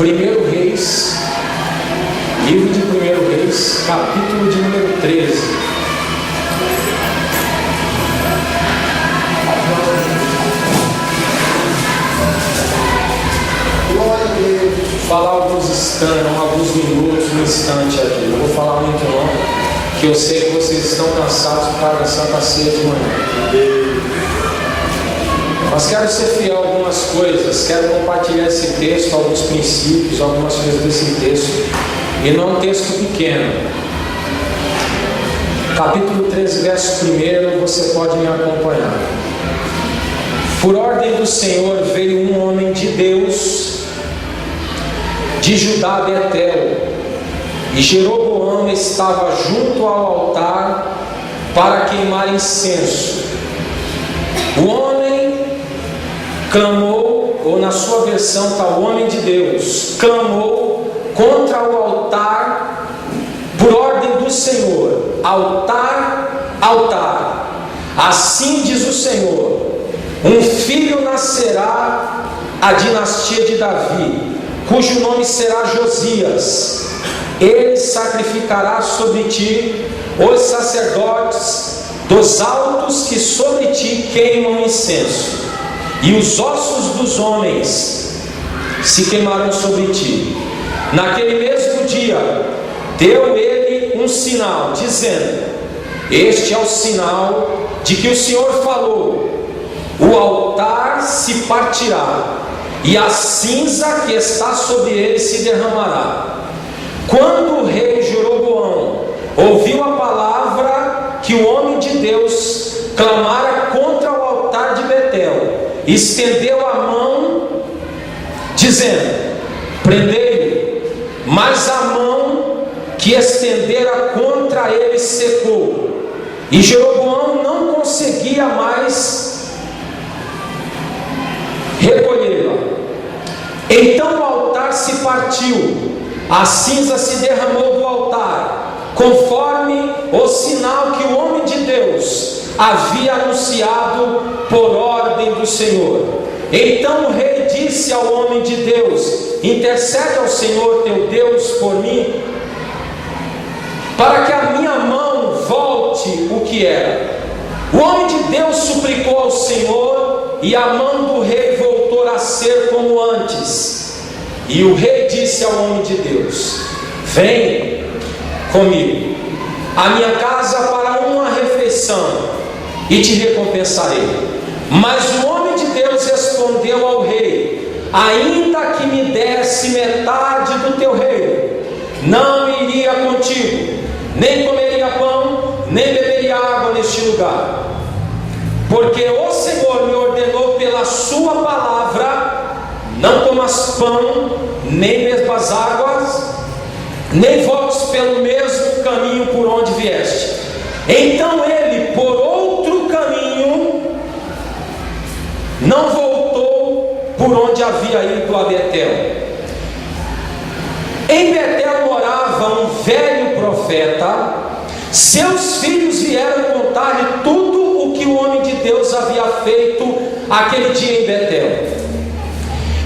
Primeiro Reis, livro de Primeiro Reis, capítulo de número 13. Vou falar alguns minutos, um instante aqui. Não vou falar muito não, que eu sei que vocês estão cansados por causa da Santa Ceia de manhã. Mas quero ser fiel a algumas coisas, quero compartilhar esse texto, alguns princípios, algumas coisas desse texto, e não um texto pequeno. Capítulo 13, verso 1, você pode me acompanhar. Por ordem do Senhor veio um homem de Deus de Judá, Betel, e Jeroboão estava junto ao altar para queimar incenso. O homem clamou, ou na sua versão está o homem de Deus, clamou contra o altar por ordem do Senhor: altar, altar, assim diz o Senhor, um filho nascerá à dinastia de Davi, cujo nome será Josias. Ele sacrificará sobre ti os sacerdotes dos altos que sobre ti queimam incenso, e os ossos dos homens se queimarão sobre ti. Naquele mesmo dia deu ele um sinal, dizendo: este é o sinal de que o Senhor falou: o altar se partirá, e a cinza que está sobre ele se derramará. Quando o rei Jeroboão ouviu a palavra que o homem de Deus clamara contra o altar de Betel, estendeu a mão, dizendo: prendei-o. Mas a mão que estendera contra ele secou, e Jeroboão não conseguia mais recolhê-la. Então o altar se partiu, a cinza se derramou do altar, conforme o sinal que o homem de Deus havia anunciado por ordem do Senhor. Então o rei disse ao homem de Deus: intercede ao Senhor teu Deus por mim, para que a minha mão volte o que era. O homem de Deus suplicou ao Senhor, e a mão do rei voltou a ser como antes. E o rei disse ao homem de Deus: vem comigo à minha casa para uma refeição, e te recompensarei. Mas o homem de Deus respondeu ao rei: ainda que me desse metade do teu reino, não iria contigo, nem comeria pão, nem beberia água neste lugar. Porque o Senhor me ordenou pela sua palavra: não comas pão, nem bebas águas, nem voltes pelo mesmo caminho por onde vieste. Então ele, por outro caminho, não voltou por onde havia ido a Betel. Em Betel morava um velho profeta. Seus filhos vieram contar-lhe tudo o que o homem de Deus havia feito aquele dia em Betel.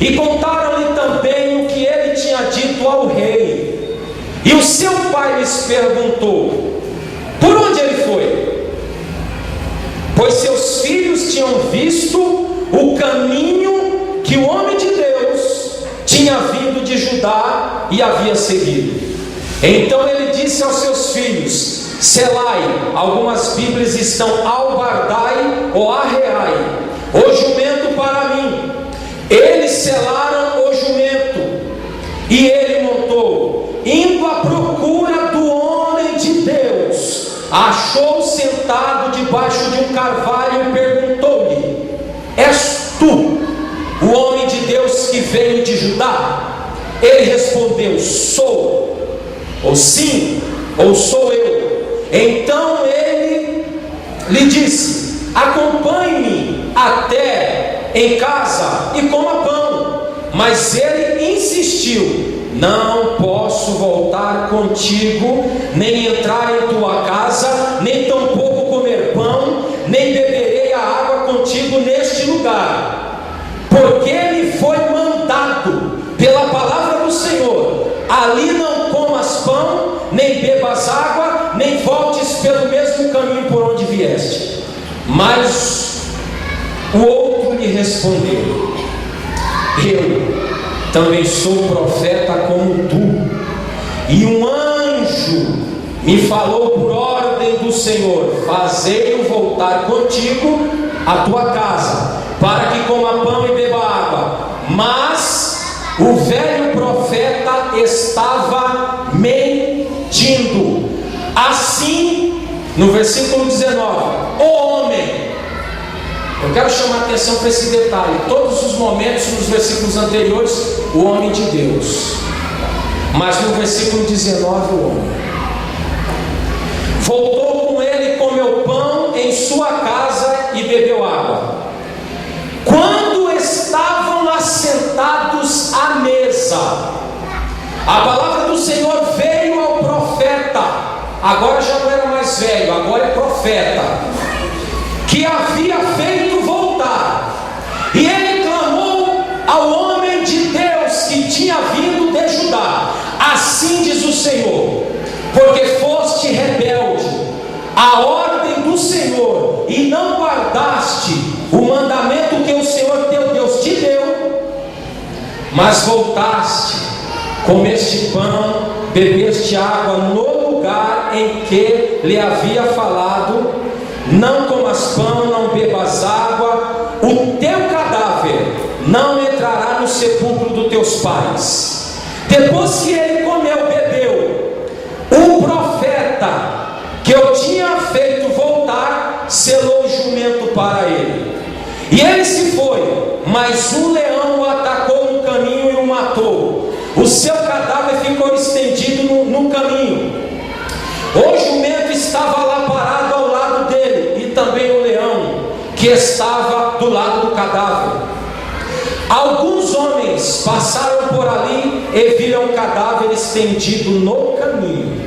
E contaram-lhe também o que ele tinha dito ao rei. E o seu pai lhes perguntou: por onde ele foi? Pois seus filhos tinham visto o caminho que o homem de Deus tinha vindo de Judá e havia seguido. Então ele disse aos seus filhos: selai, algumas bíblias estão albardai ou arreai, o jumento para mim. Eles selaram o jumento, e ele montou, indo à procura do homem de Deus. Achou sentado debaixo de um carvalho e perguntou-lhe: és tu o homem de Deus que veio de Judá? Ele respondeu: sou. Ou sim, ou sou eu. Então ele lhe disse: acompanhe-me até em casa e coma pão. Mas ele insistiu: não posso voltar contigo, nem entrar em tua casa, nem tampouco comer pão, nem beberei a água contigo neste lugar, porque ele foi mandado pela palavra do bebas água, nem voltes pelo mesmo caminho por onde vieste. Mas o outro lhe respondeu: eu também sou profeta como tu, e um anjo me falou por ordem do Senhor: fazei-o voltar contigo à tua casa, para que coma pão e beba água. Mas o velho profeta estava mentindo. Assim, no versículo 19, o homem, eu quero chamar a atenção para esse detalhe. Todos os momentos nos versículos anteriores, o homem de Deus, mas no versículo 19, o homem voltou com ele, comeu pão em sua casa e bebeu água. Quando estavam assentados à mesa, a palavra do Senhor veio ao profeta. Agora já não era mais velho, agora é profeta, que havia feito voltar. E ele clamou ao homem de Deus que tinha vindo de Judá: assim diz o Senhor, porque foste rebelde à ordem do Senhor e não guardaste o mandamento que o Senhor teu Deus te deu, mas voltaste, comeste pão, bebeste água no lugar em que lhe havia falado: não comas pão, não bebas água, o teu cadáver não entrará no sepulcro dos teus pais. Depois que ele comeu, bebeu, o profeta que eu tinha feito voltar selou o jumento para ele, e ele se foi, mas um leão o atacou no caminho e o matou. O seu cadáver ficou estendido no caminho. O jumento estava lá parado ao lado dele, e também o leão que estava do lado do cadáver. Alguns homens passaram por ali e viram o cadáver estendido no caminho,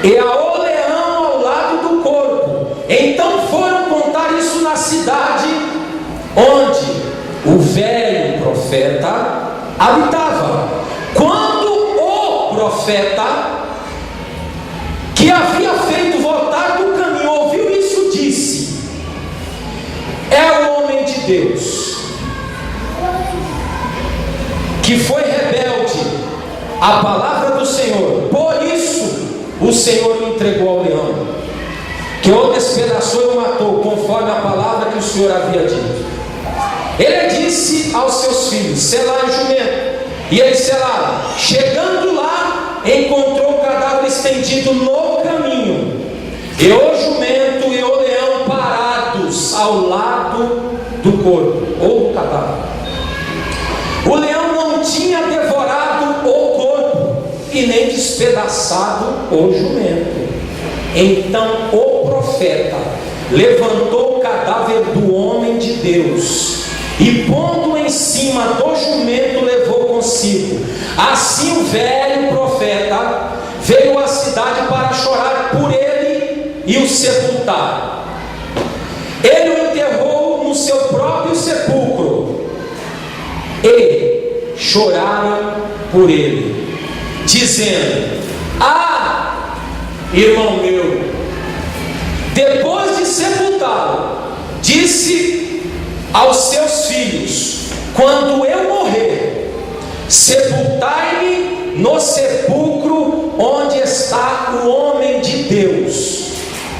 e o leão ao lado do corpo. Então foram contar isso na cidade onde o velho profeta habitava. Quando o profeta que havia feito voltar do caminho ouviu isso, disse: é o homem de Deus que foi rebelde à palavra do Senhor, por isso o Senhor me entregou ao leão, que o despedaçou e o matou, conforme a palavra que o Senhor havia dito. Ele disse aos seus filhos: selai o jumento. E eles selaram. Chegando lá, encontrou o cadáver estendido no caminho, e o jumento e o leão parados ao lado do corpo, ou do cadáver. O leão não tinha devorado o corpo e nem despedaçado o jumento. Então o profeta levantou o cadáver do homem de Deus e, pondo em cima do jumento, levou consigo. Assim o velho profeta veio à cidade para chorar por ele e o sepultar. Ele o enterrou no seu próprio sepulcro, e choraram por ele, dizendo: ah, irmão meu, depois de sepultá-lo, disse aos seus filhos: quando eu morrer, sepultai-me no sepulcro onde está o homem de Deus,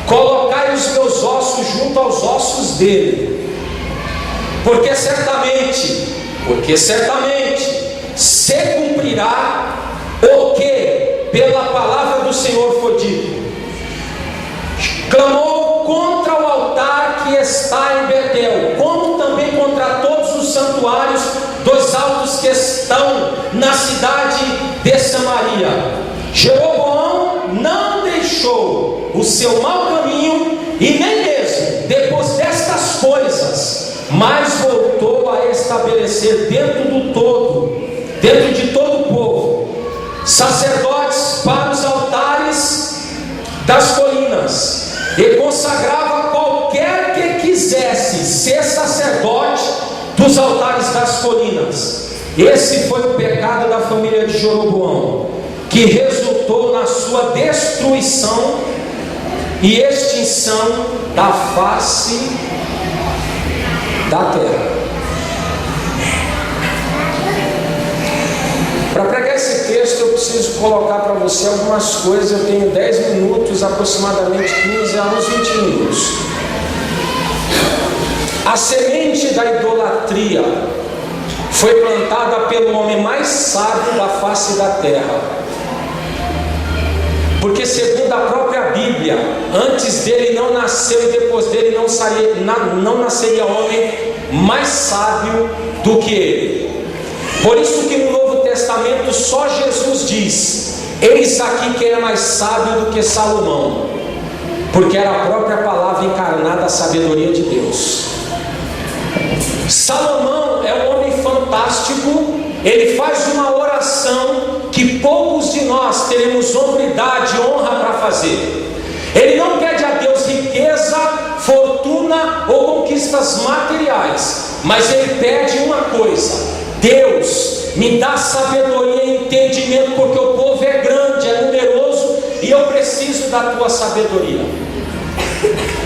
colocai os meus ossos junto aos ossos dele, porque certamente se cumprirá o que pela palavra do Senhor foi dito. Clamou contra o altar que está em Betel, como também contra todos os santuários dos altos que estão na cidade de Samaria. Jeroboão não deixou o seu mau caminho, e nem mesmo depois destas coisas, mas voltou a estabelecer dentro de todo o povo, sacerdotes para os altares das colinas, e consagrava qualquer que quisesse ser sacerdote dos altares das colinas. Esse foi o pecado da família de Jeroboão, que resultou resultou na sua destruição e extinção da face da terra. Para pregar esse texto, eu preciso colocar para você algumas coisas. Eu tenho 10 minutos, aproximadamente 15 a uns 20 minutos. A semente da idolatria foi plantada pelo homem mais sábio da face da terra. Porque segundo a própria Bíblia, antes dele não nasceu e depois dele não nasceria homem mais sábio do que ele. Por isso que no Novo Testamento só Jesus diz: eis aqui quem é mais sábio do que Salomão, porque era a própria palavra encarnada, a sabedoria de Deus. Salomão é um homem fantástico. Ele faz uma oração que poucos de nós teremos hombridade e honra para fazer. Ele não pede a Deus riqueza, fortuna ou conquistas materiais, mas ele pede uma coisa: Deus, me dá sabedoria e entendimento, porque o povo é grande, é numeroso, e eu preciso da tua sabedoria.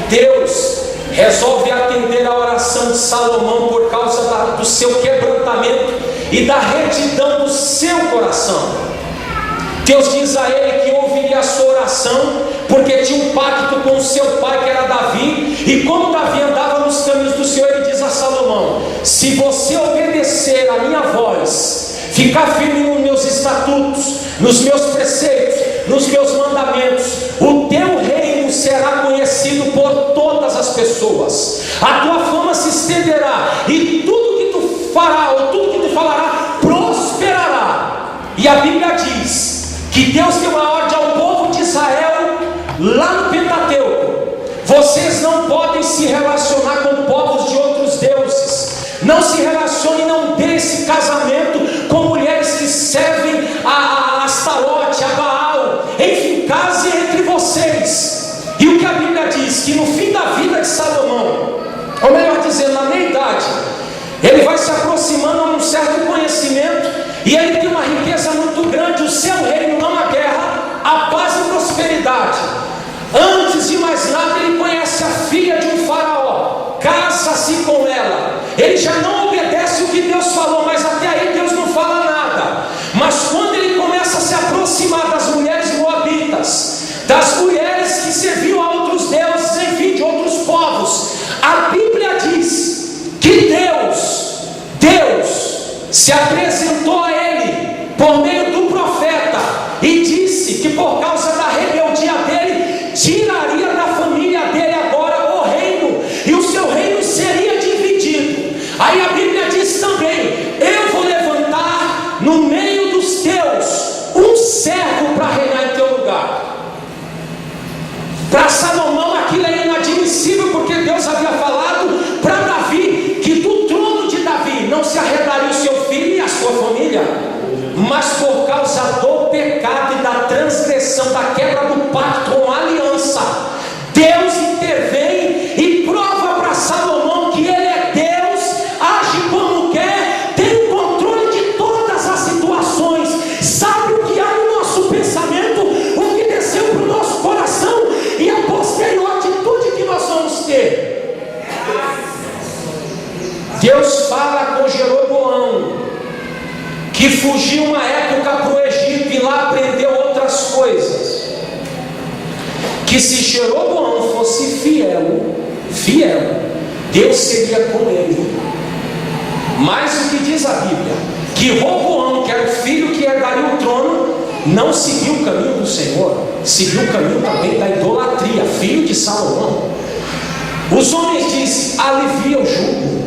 Deus resolve atender a oração de Salomão por causa do seu quebrantamento e da retidão do seu coração. Deus diz a ele que ouviria a sua oração, porque tinha um pacto com o seu pai, que era Davi, e como Davi andava nos caminhos do Senhor, ele diz a Salomão: se você obedecer a minha voz, ficar firme nos meus estatutos, nos meus preceitos, nos meus mandamentos, o teu reino será conhecido por todas as pessoas, a tua fama se estenderá, e tudo que tu fará, ou tudo que tu falará, prosperará. E a Bíblia diz que Deus deu uma ordem ao povo de Israel, lá no Pentateuco: vocês não podem se relacionar com povos de outros deuses, não se relacione, não dê esse casamento com mulheres que servem a Astarote, a Baal, enfim, case entre vocês. E o que a Bíblia diz? Que no fim da vida de Salomão, ou melhor dizendo, na meia-idade, ele vai se aproximando a um certo conhecimento, e ele tem uma riqueza muito grande. O seu reino não há guerra, a paz e prosperidade. Antes de mais nada, ele conhece a filha de um faraó, casa-se com ela. Ele já não obedece o que Deus falou, mas até aí Deus não fala nada. Mas quando ele começa a se aproximar das mulheres moabitas, das mulheres que serviam a outros deuses, enfim, de outros povos, a Bíblia diz que Deus se apresentou a ele por meio do profeta e disse que por causa da rebeldia dele, tiraria da família dele agora o reino, e o seu reino seria dividido. Aí a Bíblia diz também: eu vou levantar no meio dos teus um servo para reinar em teu lugar. Para Salomão aquilo é inadmissível, porque Deus havia falado para Davi que do trono de Davi não se arredaria o seu filho e a sua família. Mas por causa do pecado e da transgressão, da quebra do pacto com a aliança, Deus intervém e prova para Salomão que ele é Deus, age como quer, tem o controle de todas as situações, sabe o que há no nosso pensamento, o que desceu para o nosso coração e a posterior atitude que nós vamos ter. Deus fala com Jeroboão, que fugiu uma época para o Egito e lá aprendeu outras coisas, que se Jeroboão fosse fiel, Deus seria com ele. Mas o que diz a Bíblia? Que Roboão, que era o filho que herdaria o trono, não seguiu o caminho do Senhor, seguiu o caminho também da idolatria, filho de Salomão. Os homens dizem: alivia o jugo,